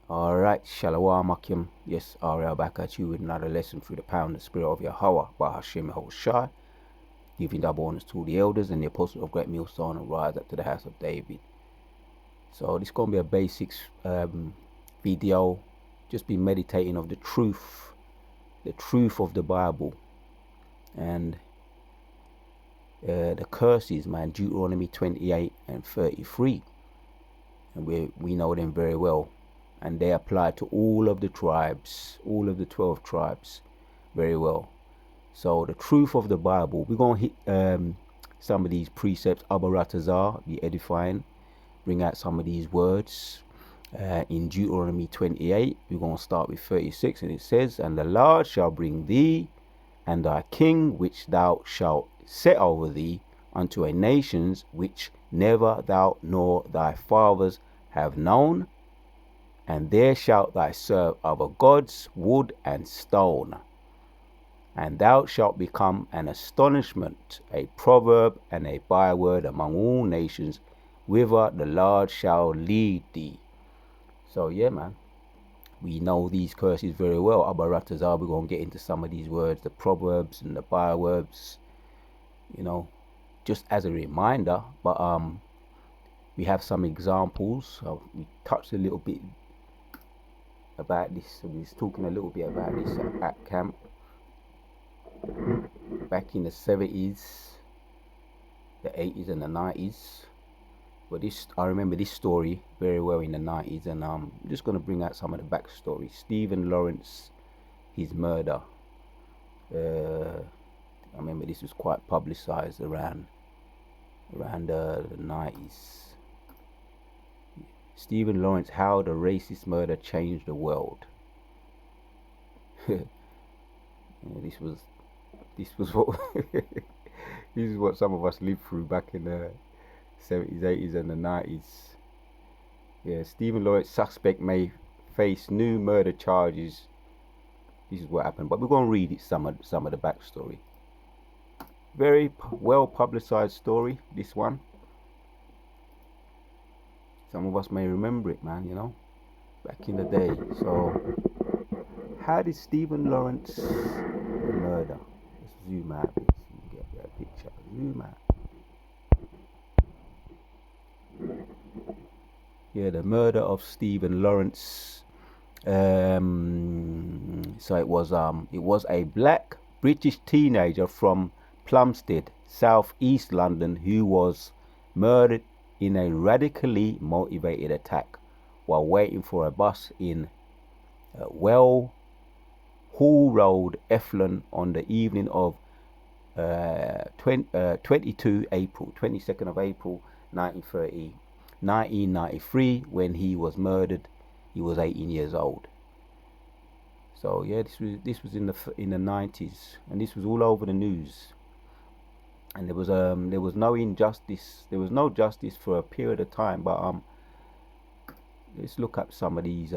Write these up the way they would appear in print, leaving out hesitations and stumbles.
Alright, Shalom Akim. Yes, Ariel back at you with another lesson through the power and the spirit of Yahweh by Hashem Yahushai, giving double honors to the elders and the apostles of great millstone and rise up to the house of David. So this is going to be a basics video, just be meditating of the truth of the Bible and the curses, man, Deuteronomy 28 and 33. And we know them very well. And they apply to all of the tribes, all of the 12 tribes, very well. So the truth of the Bible, we're going to hit some of these precepts, Abaratazar, be edifying, bring out some of these words. In Deuteronomy 28, we're going to start with 36, and it says, "And the Lord shall bring thee and thy king, which thou shalt set over thee, unto a nations which never thou nor thy fathers have known, and there shalt thou serve other gods, wood and stone. And thou shalt become an astonishment, a proverb and a byword among all nations, whither the Lord shall lead thee." So yeah, man, we know these curses very well. Abaratazar, we're going to get into some of these words, the proverbs and the bywords, you know, just as a reminder. But we have some examples. We touched a little bit about this. So we was talking a little bit about this at camp back in the 70s, the 80s and the 90s. But this, I remember this story very well in the 90s, and I'm just going to bring out some of the backstory. Stephen Lawrence, his murder. I remember this was quite publicized around the 90s. Stephen Lawrence, how the racist murder changed the world. This was what this is what some of us lived through back in the 70s, 80s and the 90s. Yeah, Stephen Lawrence, suspect may face new murder charges. This is what happened, but we're going to read it, some of the backstory. Very well publicized story, this one. Some of us may remember it, man, you know, back in the day. So how did Stephen Lawrence murder? Let's zoom out a bit so you get that picture. Zoom out. Yeah, the murder of Stephen Lawrence. So it was a black British teenager from Plumstead, South East London, who was murdered in a radically motivated attack while waiting for a bus in Well Hall Road, Efflin, on the evening of 22nd of April 1993, when he was murdered. He was 18 years old. So yeah, this was in the 90s, and this was all over the news. And there was no injustice. There was no justice for a period of time. But let's look up some of these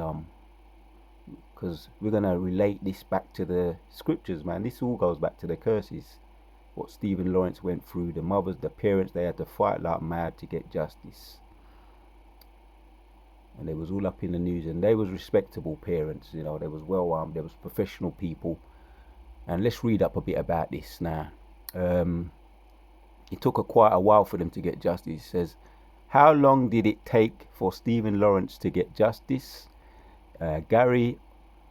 because we're gonna relate this back to the scriptures, man. This all goes back to the curses. What Stephen Lawrence went through, the mothers, the parents, they had to fight like mad to get justice. And they was all up in the news, and they was respectable parents, you know, they was well armed, they was professional people. And let's read up a bit about this now. It took quite a while for them to get justice. It says, how long did it take for Stephen Lawrence to get justice? Gary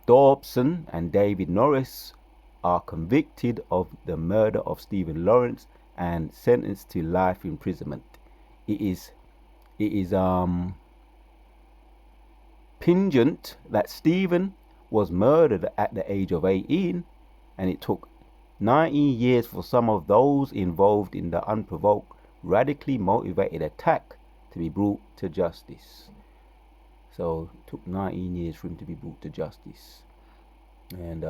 Dobson and David Norris are convicted of the murder of Stephen Lawrence and sentenced to life imprisonment. It is pungent that Stephen was murdered at the age of 18, and it took 19 years for some of those involved in the unprovoked, radically motivated attack to be brought to justice. So it took 19 years for him to be brought to justice. And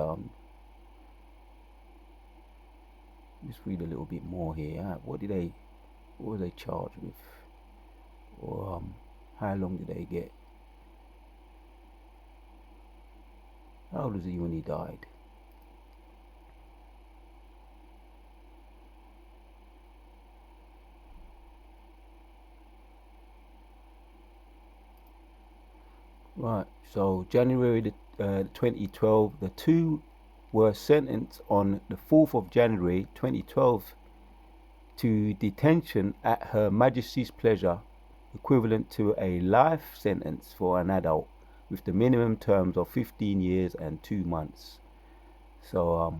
let's read a little bit more here. What were they charged with? Or how long did they get? How old was he when he died? Right. So January 2012, the two were sentenced on the 4th of January 2012 to detention at Her Majesty's pleasure, equivalent to a life sentence for an adult, with the minimum terms of 15 years and 2 months. So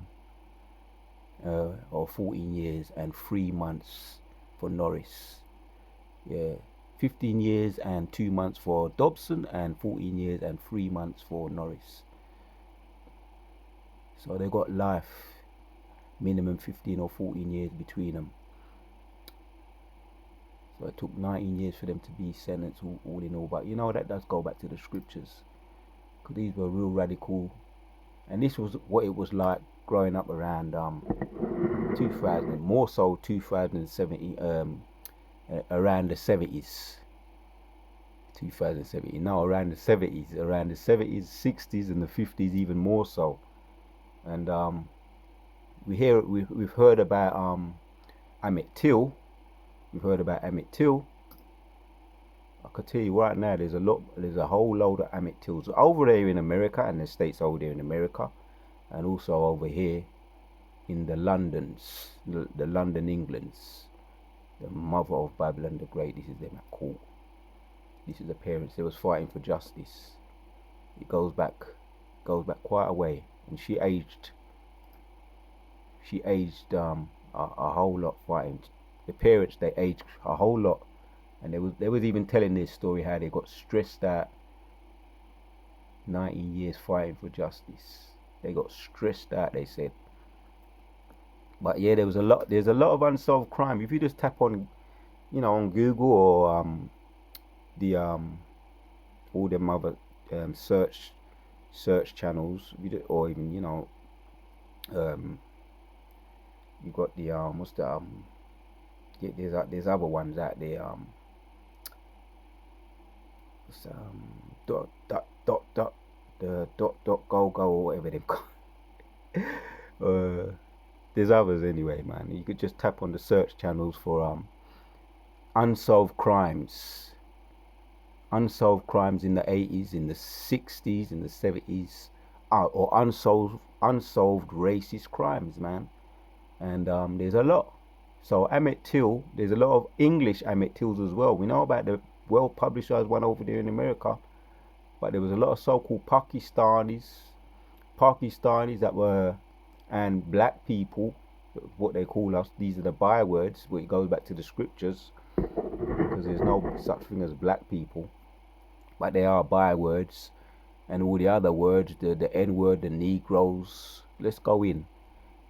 or 14 years and 3 months for Norris. Yeah, 15 years and 2 months for Dobson, and 14 years and 3 months for Norris. So they got life, minimum 15 or 14 years between them. So it took 19 years for them to be sentenced all in all. But you know, that does go back to the scriptures, because these were real radical. And this was what it was like growing up around 2000, more so 2070, around the 70s. 2070, no, around the 70s, 60s, and the 50s, even more so. And we've heard about Emmett Till. We've heard about Emmett Till. I could tell you right now, there's a whole load of Emmett Tills over there in America, and the states over there in America, and also over here in the London, Englands, the mother of Babylon the Great. This is them at court. This is the parents. They was fighting for justice. It goes back quite a way, and she aged a whole lot fighting. The parents, they aged a whole lot, and they was even telling this story how they got stressed out. 19 years fighting for justice. They got stressed out, they said. But yeah, there's a lot of unsolved crime. If you just tap on, on Google, or the all them other search channels, or even you got the what's the yeah, there's other ones out there, what's the dot go or whatever they call. There's others anyway, man. You could just tap on the search channels for unsolved crimes. Unsolved crimes in the 80s, in the 60s, in the 70s, or unsolved racist crimes, man. And there's a lot. So Emmett Till, there's a lot of English Emmett Tills as well. We know about the well publicized one over there in America, but there was a lot of so-called Pakistanis that were, and black people, what they call us. These are the bywords, where it goes back to the scriptures, because there's no such thing as black people, but they are bywords, and all the other words, the N word, the Negroes. Let's go in.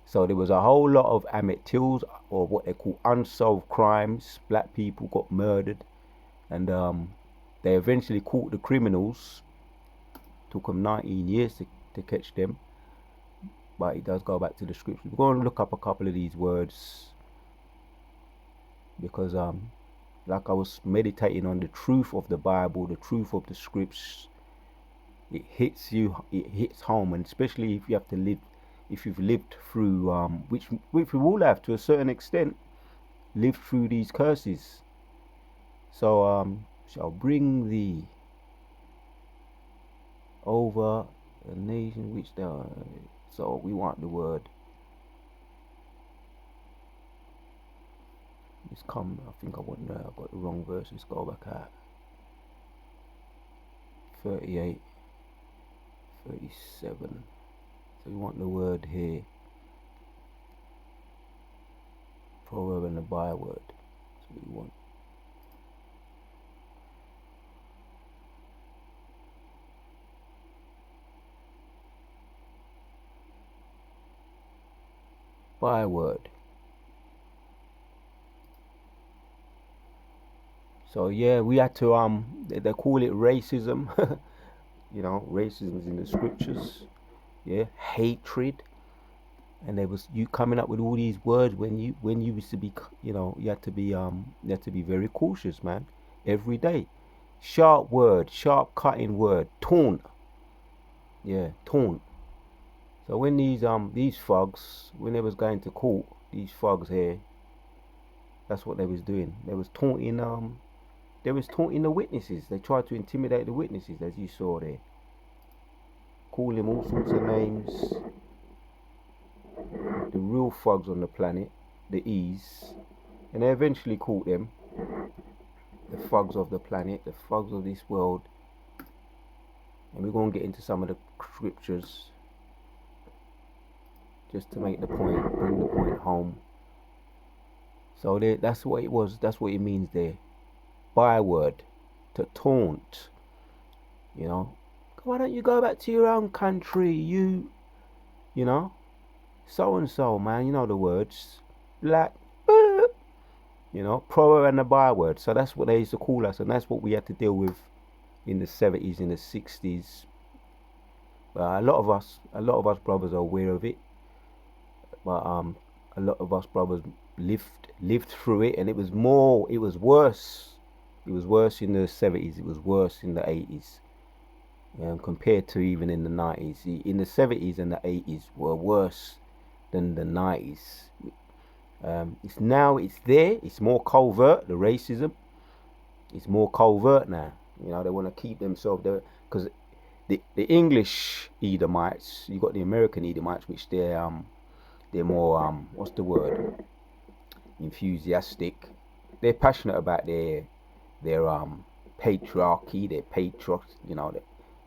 So there was a whole lot of Emmett Tills, or what they call unsolved crimes. Black people got murdered, and they eventually caught the criminals. Took them 19 years to catch them, but it does go back to the scriptures. We're going to look up a couple of these words, because like I was meditating on the truth of the Bible, the truth of the scripts. It hits home, and especially if you've lived through, which we all have to a certain extent, lived through these curses. So shall bring thee over a nation which they are. So we want the word. It's come. I think I got the wrong verse. Let's go back at 38, 37. So we want the word here. Proverb and the byword. So we want. Byword. So yeah, we had to they call it racism. Racism is in the scriptures. Yeah, hatred. And there was you coming up with all these words when you used to be, you had to be very cautious, man, every day. Sharp word, sharp cutting word, taunt. Yeah, taunt. So when these thugs, when they was going to court, these thugs here, that's what they was doing. They was taunting They was taunting the witnesses. They tried to intimidate the witnesses, as you saw there. Call him all sorts of names. The real thugs on the planet, the E's. And they eventually caught them. The thugs of the planet, the thugs of this world. And we're going to get into some of the scriptures just to make the point, bring the point home. So that's what it was. That's what it means there. Byword, to taunt. You know, why don't you go back to your own country? You know, so and so, man. You know the words, like, you know, proverb and the byword. So that's what they used to call us, and that's what we had to deal with in the 70s, in the 60s. A lot of us brothers are aware of it, but a lot of us brothers lived through it, and it was worse. It was worse in the 70s. It was worse in the 80s, compared to even in the 90s. In the 70s and the 80s were worse than the 90s. It's there. It's more covert. The racism. It's more covert now. You know, they want to keep themselves there because the English Edomites, you got the American Edomites, which they're more what's the word? Enthusiastic. They're passionate about their patriarchy, their patriots, you know,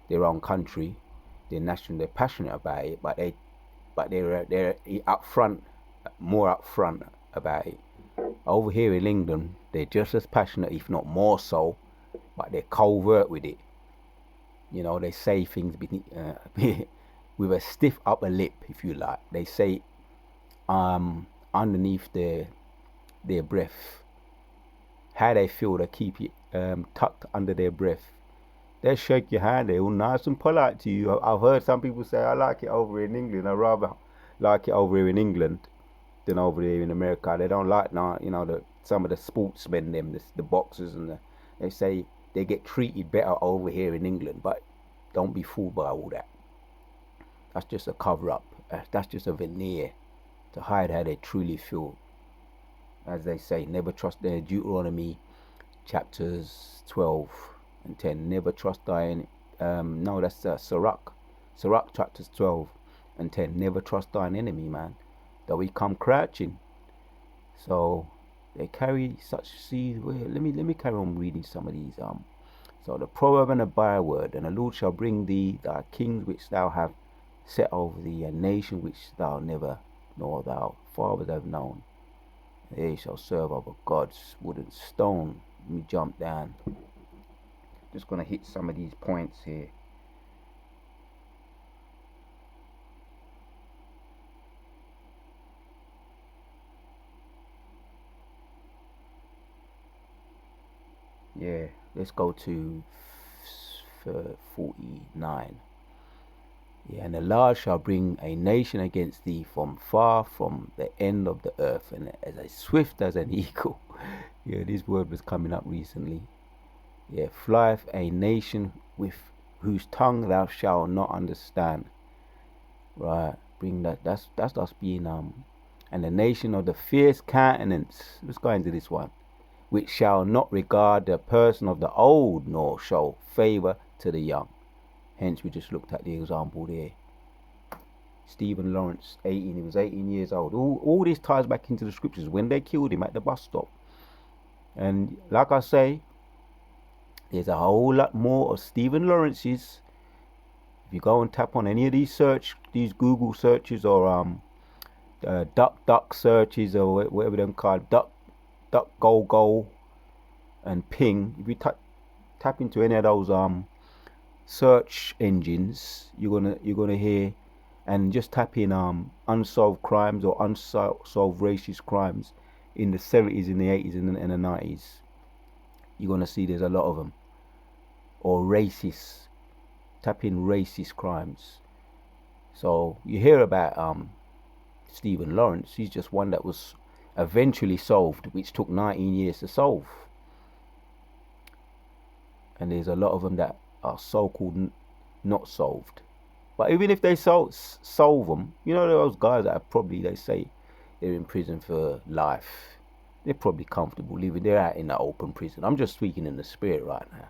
their own country, their nation. They're passionate about it, but they're more upfront about it. Over here in England, they're just as passionate, if not more so, but they're covert with it. You know, they say things with a stiff upper lip, if you like. They say underneath their breath. How they feel, they keep it tucked under their breath. They shake your hand, they're all nice and polite to you. I've heard some people say, I like it over in England. I'd rather like it over here in England than over there in America. They don't like now, you know, some of the sportsmen, the boxers, and they say they get treated better over here in England. But don't be fooled by all that. That's just a cover up. That's just a veneer to hide how they truly feel. As they say, never trust their Deuteronomy chapters 12 and 10. Never trust thine. No, that's Sirach. Sirach chapters 12 and 10. Never trust thine enemy, man. Though he come crouching. So they carry such seed. Let me carry on reading some of these. So the proverb and the byword, and the Lord shall bring thee thy kings which thou have set over thee, a nation which thou never nor thy fathers have known. They shall serve other gods, wood and stone. Let me jump down. Just gonna hit some of these points here. Yeah, let's go to 49. Yeah, and the Lord shall bring a nation against thee from far from the end of the earth, and as swift as an eagle. Yeah, this word was coming up recently. Yeah, flieth a nation with whose tongue thou shalt not understand. Right, bring that. That's us being and the nation of the fierce countenance. Let's go into this one. Which shall not regard the person of the old, nor show favor to the young. Hence, we just looked at the example there. Stephen Lawrence, 18. He was 18 years old. All this ties back into the scriptures when they killed him at the bus stop. And like I say, there's a whole lot more of Stephen Lawrence's. If you go and tap on any of these Google searches, or duck searches, or whatever them called, duck go and ping. If you tap into any of those search engines, you're gonna hear, and just tap in unsolved crimes or unsolved racist crimes in the 70s, in the 80s, and the 90s. You're gonna see there's a lot of them. Or racist. Tap in racist crimes. So you hear about Stephen Lawrence. He's just one that was eventually solved, which took 19 years to solve. And there's a lot of them that are so-called not solved. But even if they solve them, you know, those guys that are probably, they say they're in prison for life. They're probably comfortable living. They're out in the open prison. I'm just speaking in the spirit right now.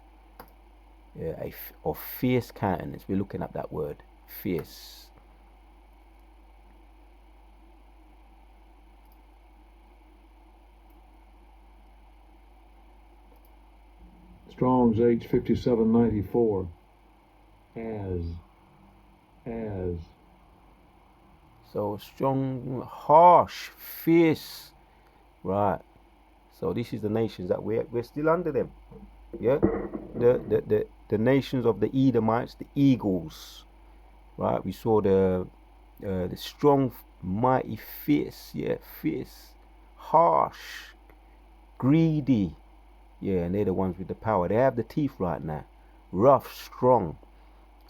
Yeah, of fierce countenance. We're looking at that word, fierce. Strong's H5794. As. So strong, harsh, fierce. Right. So this is the nations that we're still under them. Yeah. The nations of the Edomites, the eagles. Right. We saw the strong, mighty, fierce. Yeah, fierce, harsh, greedy. Yeah, and they're the ones with the power. They have the teeth right now. Rough, strong.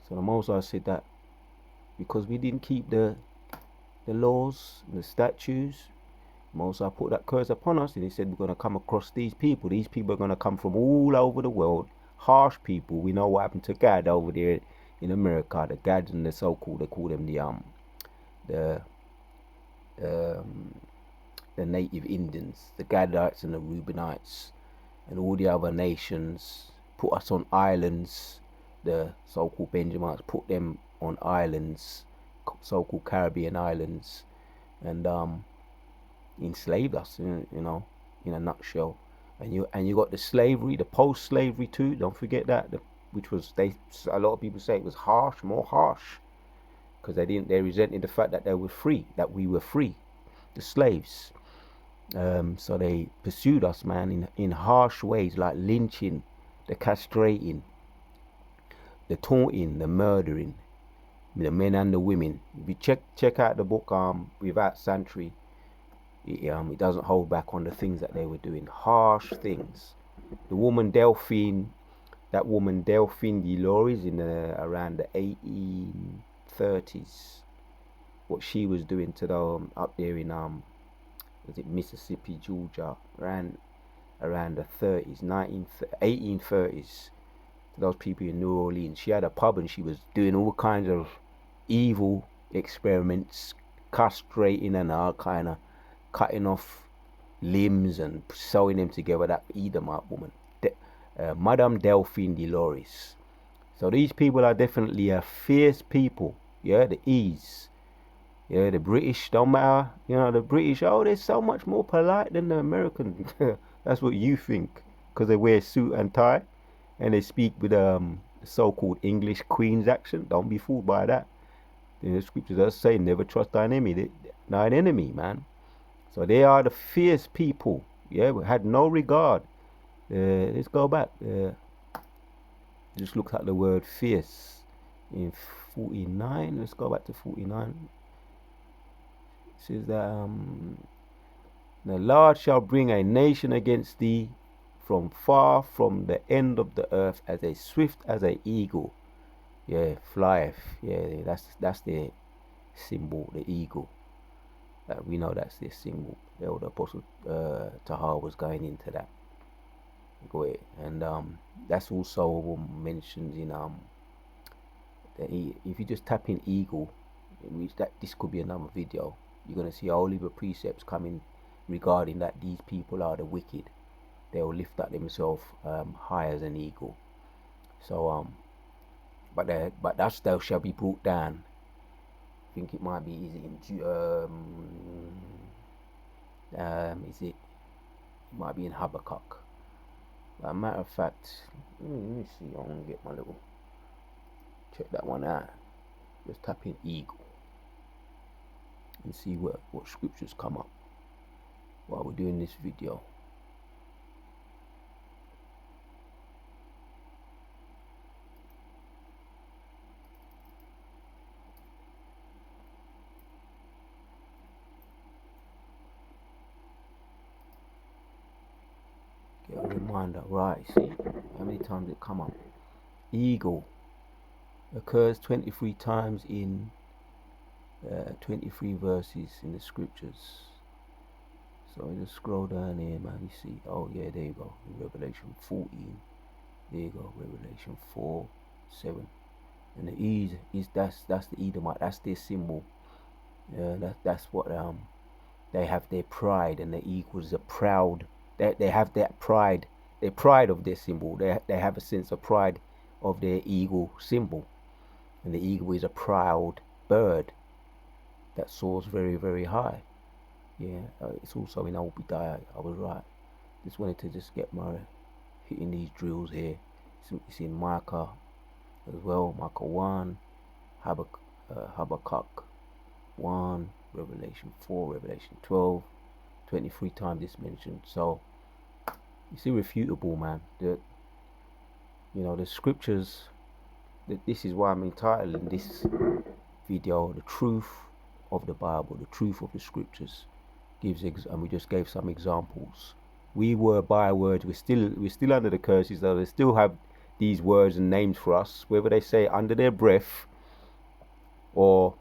So the Most High said that because we didn't keep the laws, the statutes, Most High put that curse upon us, and he said we're going to come across these people. These people are going to come from all over the world. Harsh people. We know what happened to Gad over there in America. The Gads and the so-called, they call them the um, the native Indians, the Gadites and the Reubenites, and all the other nations. Put us on islands. The so-called Benjamites put them on islands, so-called Caribbean islands, and enslaved us, you know, in a nutshell. And you got the slavery, the post-slavery too. Don't forget that, which was a lot of people say it was harsh, more harsh, because they resented the fact that they were free, that we were free, the slaves. So they pursued us, man, in harsh ways, like lynching, the castrating, the taunting, the murdering, the men and the women. If you check out the book Without Sanctuary, it doesn't hold back on the things that they were doing. Harsh things. The woman Delphine, that woman Delphine Delores in around the 1830s, what she was doing to the up there in was it Mississippi, Georgia, around the 30s, 1830s, to those people in New Orleans. She had a pub and she was doing all kinds of evil experiments, castrating and all kind of cutting off limbs and sewing them together. That Edomite woman, Madame Delphine Delores. So these people are definitely a fierce people. Yeah, the E's. Yeah, the British don't matter. You know, the British. Oh, they're so much more polite than the American. That's what you think, because they wear suit and tie, and they speak with so-called English Queen's accent. Don't be fooled by that. The scripture does say, "Never trust thine enemy, man." So they are the fierce people. Yeah, we had no regard. Let's go back. Just look at the word fierce in 49. Let's go back to 49. It says that the Lord shall bring a nation against thee from far from the end of the earth, as a swift as an eagle. Yeah, flieth. Yeah, that's the symbol, the eagle. We know that's the symbol. The old apostle Tahar was going into that. Go ahead. And that's also mentioned in if you just tap in eagle, which that this could be another video, you're gonna see all of the precepts coming regarding that these people are the wicked. They'll lift up themselves high as an eagle. So but that thou shall be brought down. I think it might be is it might be in Habakkuk. But a matter of fact, let me see. I want to get my little check that one out. Just tap in eagle and see what scriptures come up while we're doing this video. Get a reminder, right? See how many times it come up. Eagle occurs 23 times in 23 verses in the scriptures. So I just scroll down here, man. You see, oh yeah, there you go. In Revelation 14, there you go. Revelation 4:7, and the E is that's the Edomite. That's their symbol. Yeah, that's what they have their pride, and the eagles are proud. They have that pride, their pride of their symbol. They have a sense of pride of their eagle symbol, and the eagle is a proud bird that soars very, very high. Yeah, it's also in Obadiah. I was right. Just wanted to just get my hitting these drills here. It's in Micah as well. Micah 1, Habakkuk 1, Revelation 4, Revelation 12, 23 times this mentioned. So it's irrefutable, man. The scriptures. This is why I'm entitling this video "The Truth of the Bible," the truth of the scriptures. And we just gave some examples. We were bywords. We're still under the curses, though. They still have these words and names for us, whether they say it under their breath or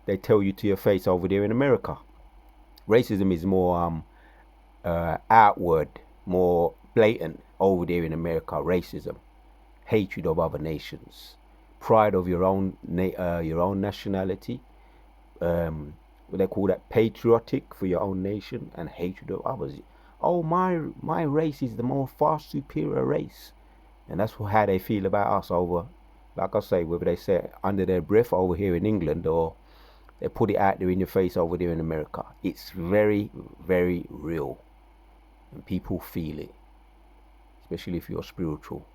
they tell you to your face over there in America. Racism is more outward, more blatant over there in America. Racism, hatred of other nations, pride of your own nationality. What they call that, patriotic for your own nation, and hatred of others. Oh, my race is the more far superior race, and that's how they feel about us over, like I say, whether they say it under their breath over here in England or they put it out there in your face over there in America. It's very, very real, and people feel it, especially if you're spiritual.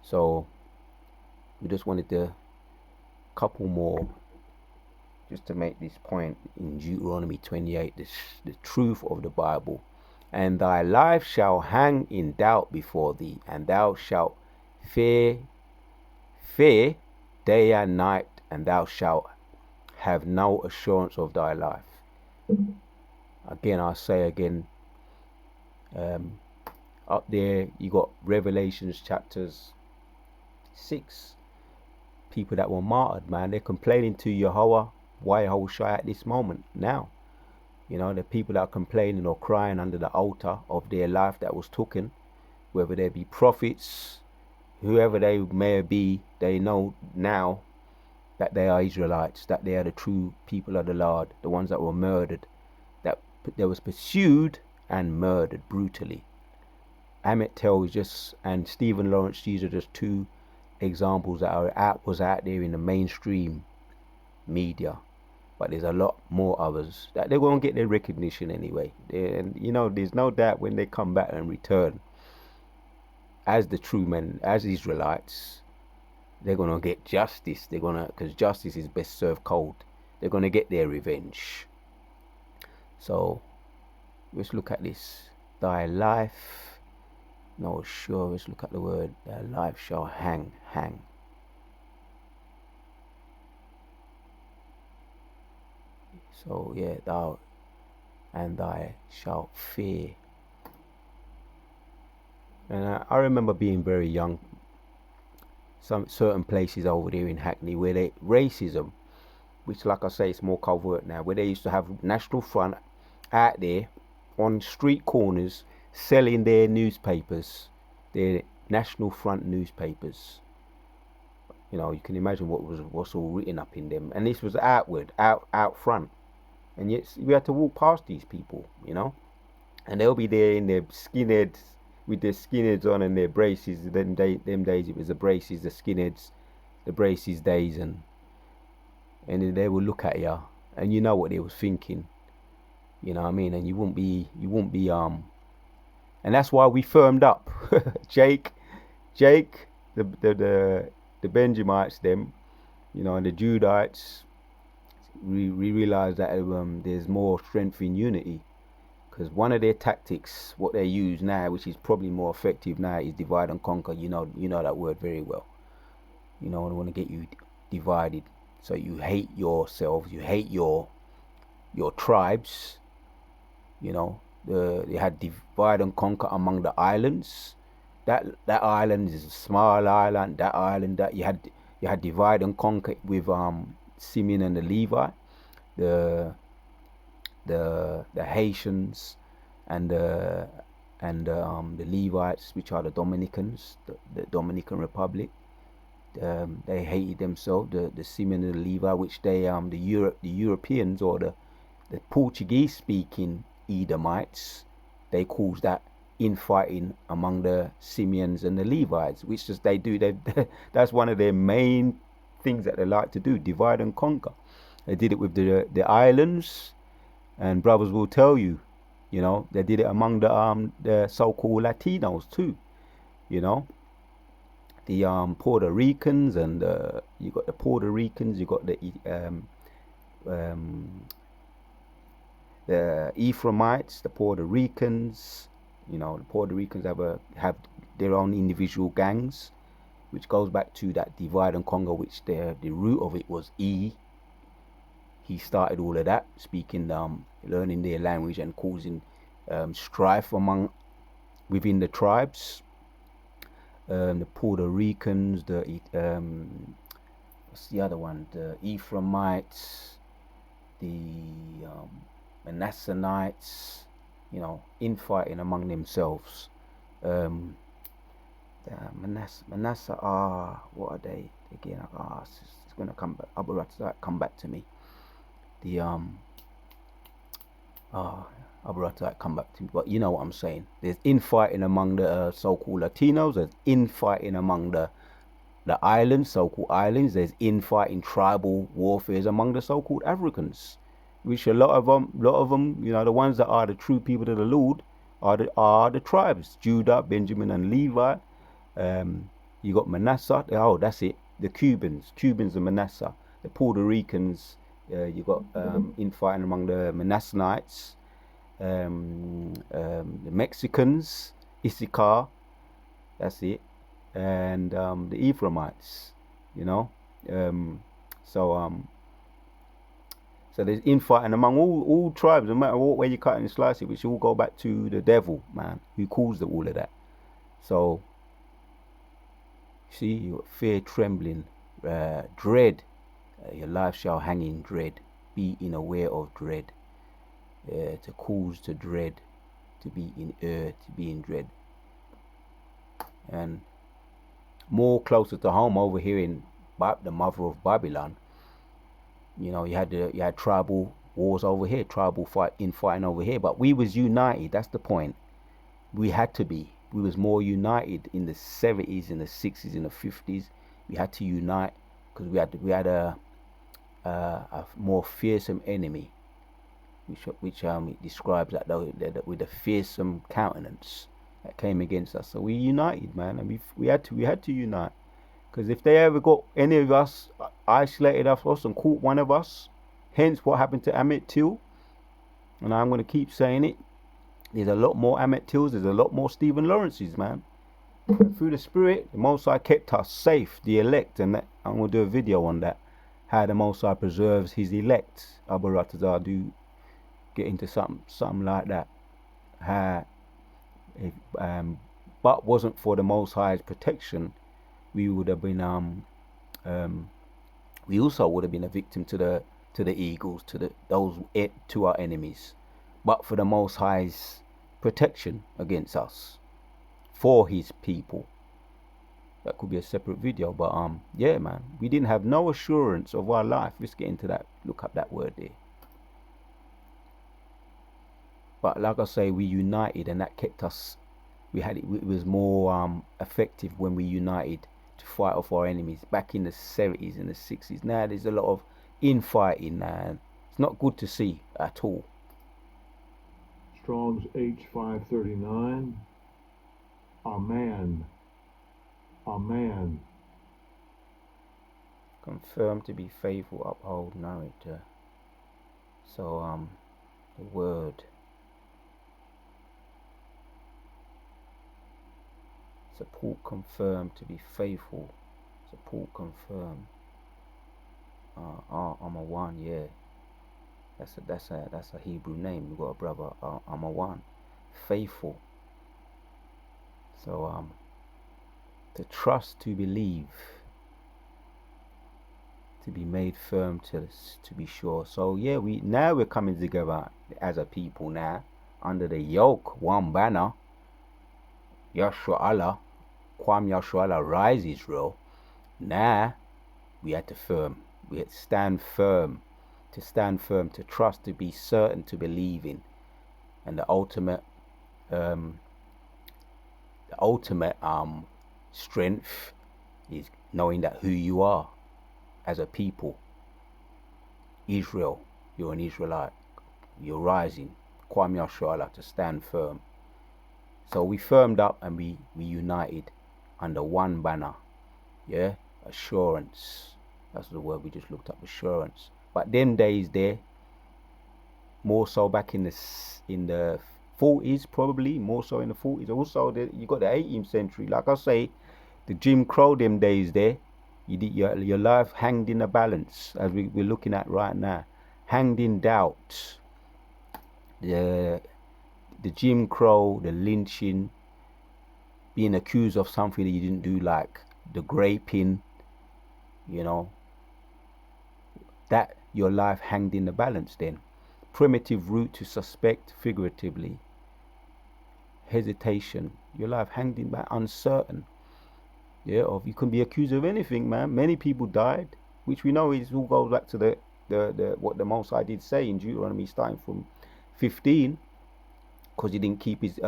So we just wanted to couple more just to make this point in Deuteronomy 28, the truth of the Bible. And thy life shall hang in doubt before thee, and thou shalt fear day and night, and thou shalt have no assurance of thy life. Again, I say again, up there you got Revelations chapters 6, people that were martyred, man. They're complaining to Yahweh, why Yahushua at this moment now. The people that are complaining or crying under the altar of their life that was taken, whether they be prophets, whoever they may be, they know now that they are Israelites, that they are the true people of the Lord, the ones that were murdered, that they was pursued and murdered brutally. Emmett Till and Stephen Lawrence, these are just two examples that was out there in the mainstream media. But there's a lot more others that they're going to get their recognition anyway. And there's no doubt when they come back and return as the true men, as Israelites, they're going to get justice. Because justice is best served cold. They're going to get their revenge. So let's look at this. Thy life, let's look at the word. Thy life shall hang. So yeah, thou and thy shalt fear. And I remember being very young, some certain places over there in Hackney where racism, which like I say, it's more covert now, where they used to have National Front out there on street corners selling their newspapers, their National Front newspapers. You can imagine what's all written up in them, and this was out front. And yet we had to walk past these people, and they'll be there in their skinheads, with their skinheads on and their braces. Them days it was the braces, the skinheads, the braces days, and then they will look at you, and you know what they was thinking, you know what I mean, and you won't be and that's why we firmed up. Jake, the Benjamites, them, and the Judites. We realize that there's more strength in unity, because one of their tactics, what they use now, which is probably more effective now, is divide and conquer. You know that word very well. I want to get you divided, so you hate yourselves, you hate your tribes. They had divide and conquer among the islands. That island is a small island. That island, that you had divide and conquer with Simeon and the Levi, the Haitians, and the Levites, which are the Dominicans, the Dominican Republic. They hated themselves, the Simeon and the Levi, which they the Europeans or the Portuguese speaking Edomites, they cause that infighting among the Simeons and the Levites, which just they do. That's one of their main things that they like to do: divide and conquer. They did it with the islands, and brothers will tell you, they did it among the so-called Latinos too. The Puerto Ricans, and you got the Puerto Ricans, you got the Ephraimites, the Puerto Ricans. The Puerto Ricans have their own individual gangs, which goes back to that divide and conquer, which the root of it was E. He started all of that, speaking, learning their language and causing strife within the tribes. The Puerto Ricans, what's the other one? The Ephraimites, the Manassanites, infighting among themselves. The Manasseh, what are they again? It's gonna come back. Come back to me. The come back to me. But you know what I'm saying. There's infighting among the so-called Latinos. There's infighting among the islands, so-called islands. There's infighting, tribal warfares among the so-called Africans, which a lot of them, the ones that are the true people of the Lord, are the tribes: Judah, Benjamin, and Levi. You got Manasseh. Oh, that's it. The Cubans and Manasseh. The Puerto Ricans. You got infighting among the Manassanites. The Mexicans, Issachar, that's it, and the Ephraimites, so there's infighting among all tribes, no matter what way you cut and slice it, which all go back to the devil, man, who caused all of that. So, see, you got fear, trembling, dread. Your life shall hang in dread. Be aware of dread. To cause to dread, to be to be in dread. And more closer to home, over here in the mother of Babylon, you had tribal wars over here, tribal fighting over here, but we was united. That's the point. We had to be. We was more united in the 70s, in the 60s, in the 50s. We had to unite because we had a more fearsome enemy, which it describes that with a fearsome countenance that came against us. So we united, man, and we had to unite, because if they ever got any of us, isolated us and caught one of us, hence what happened to Emmett Till, and I'm going to keep saying it, there's a lot more Emmett Tills, there's a lot more Stephen Lawrences, man. Through the Spirit, the Most High kept us safe, the elect, and that, I'm going to do a video on that, how the Most High preserves his elect. Abaratazar do get into something like that. How, if, but wasn't for the Most High's protection, we would have been we also would have been a victim to the eagles, to our enemies. But for the Most High's protection against us, for his people. That could be a separate video, but yeah, man, we didn't have no assurance of our life. Let's get into that. Look up that word there. But like I say, we united, and that kept us. It was more effective when we united to fight off our enemies back in the 70s and the 60s. Now there's a lot of infighting, man. It's not good to see at all. Strong's H539. Amen. Amen. Confirm to be faithful, uphold narrator. So the word. Support, confirm to be faithful. Support, confirm. I'm a one, yeah. That's a Hebrew name. We got a brother. I'm a one, faithful. So to trust, to believe, to be made firm, to be sure. So yeah, we're coming together as a people now under the yoke, one banner. Yahshua Allah, Kwam Yahshua Allah, rise Israel. Now we had to stand firm to stand firm, to trust, to be certain, to believe in. And the ultimate strength is knowing that who you are as a people. Israel, you're an Israelite. You're rising. Kwam Yashala, to stand firm. So we firmed up and we united under one banner. Yeah? Assurance. That's the word we just looked up, assurance. But them days there, more so back in the 40s, probably, more so in the 40s. Also, you got the 18th century. Like I say, the Jim Crow them days there, your life hanged in a balance, as we're looking at right now. Hanged in doubt. The Jim Crow, the lynching, being accused of something that you didn't do, like the graping, that your life hanged in the balance then. Primitive route to suspect, figuratively. Hesitation, your life hanged in that, uncertain. Yeah, of you can be accused of anything, man. Many people died, which we know is all goes back to the what the Most High did say in Deuteronomy, starting from 15, because he didn't keep his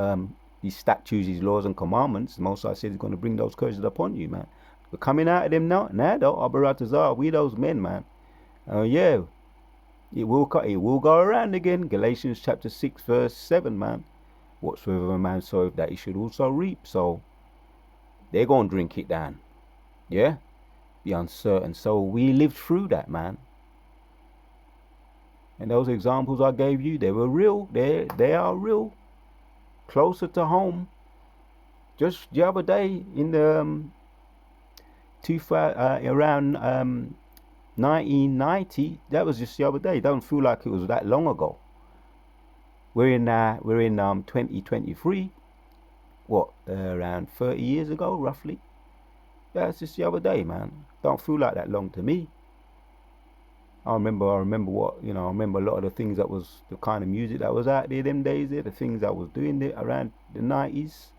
statutes, his laws and commandments. The Most High said he's going to bring those curses upon you, man. We're coming out of them now though, Abaratazar, we those men, man. Yeah, it will go around again. Galatians chapter 6 verse 7, man. Whatsoever a man soweth, that he should also reap. So they're going to drink it down. Yeah? Be uncertain. So we lived through that, man. And those examples I gave you, they were real. They are real. Closer to home. Just the other day in the around 1990, that was just the other day. It doesn't feel like it was that long ago. We're in 2023. What, around 30 years ago, roughly? That's just the other day, man. Don't feel like that long to me. I remember what, I remember a lot of the things that was, the kind of music that was out there them days there, the things I was doing there around the 90s,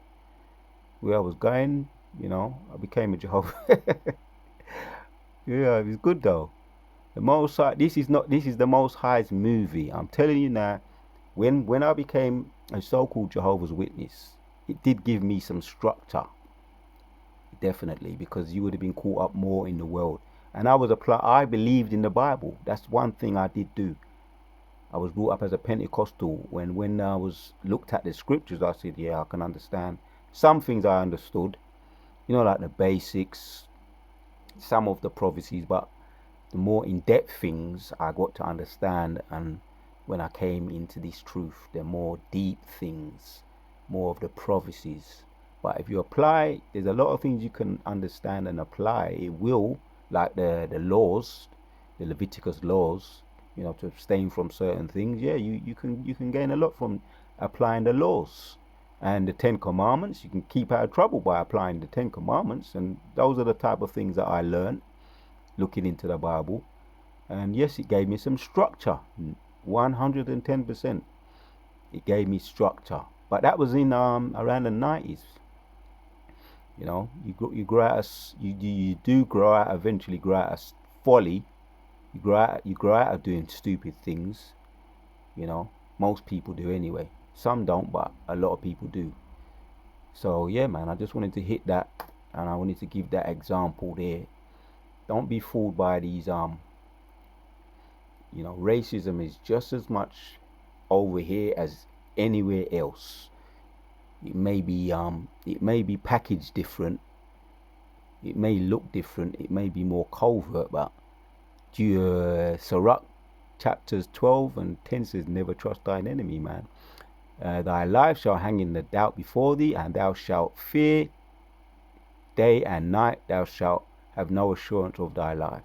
where I was going, I became a Jehovah. Yeah, it was good though. The Most High, this is the Most High's movie. I'm telling you now, when I became a so-called Jehovah's Witness, it did give me some structure. Definitely, because you would have been caught up more in the world. And I believed in the Bible. That's one thing I did do. I was brought up as a Pentecostal. When I was looked at the scriptures, I said, yeah, I can understand. Some things I understood, like the basics, some of the prophecies, but the more in-depth things I got to understand. And when I came into this truth, the more deep things, more of the prophecies. But if you apply, there's a lot of things you can understand and apply. It will, like the laws, the Leviticus laws, to abstain from certain things. Yeah, you can gain a lot from applying the laws. And the 10 Commandments, you can keep out of trouble by applying the 10 Commandments. And those are the type of things that I learned looking into the Bible. And yes, it gave me some structure, 110%. It gave me structure. But that was in around the 90s. You grow out you do grow out, eventually grow out of folly. You grow out of doing stupid things. Most people do anyway. Some don't, but a lot of people do. So yeah, man, I just wanted to hit that, and I wanted to give that example there. Don't be fooled by these racism is just as much over here as anywhere else. It may be packaged different. It may look different. It may be more covert, but Sirach chapters 12 and 10 says, never trust thine enemy, man. Thy life shall hang in the doubt before thee, and thou shalt fear day and night. Thou shalt have no assurance of thy life.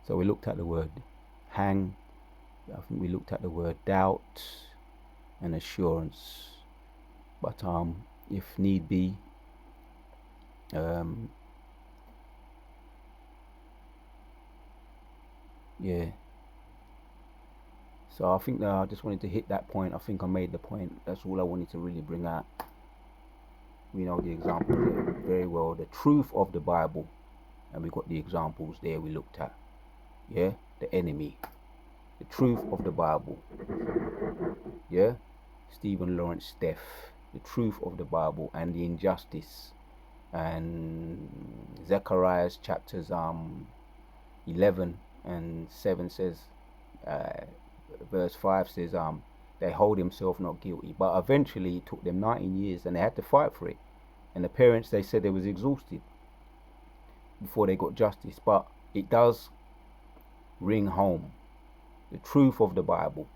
So we looked at the word hang. I think we looked at the word doubt and assurance. But if need be, yeah. So I think that I just wanted to hit that point. I think I made the point. That's all I wanted to really bring out. We know the examples there very well. The truth of the Bible. And we got the examples there we looked at. Yeah? The enemy. The truth of the Bible. Yeah? Stephen Lawrence Deaf. The truth of the Bible and the injustice. And Zechariah chapters 11 and 7 says, verse 5 says, they hold himself not guilty. But eventually it took them 19 years and they had to fight for it. And the parents, they said they was exhausted before they got justice. But it does ring home, the truth of the Bible.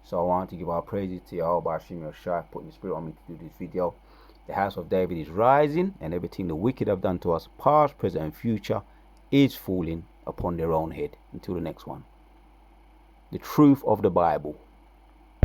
So I want to give our praises to Yahweh Hashem Yoshai, putting the spirit on me to do this video. The house of David is rising, and everything the wicked have done to us, past, present, and future, is falling upon their own head. Until the next one. The truth of the Bible.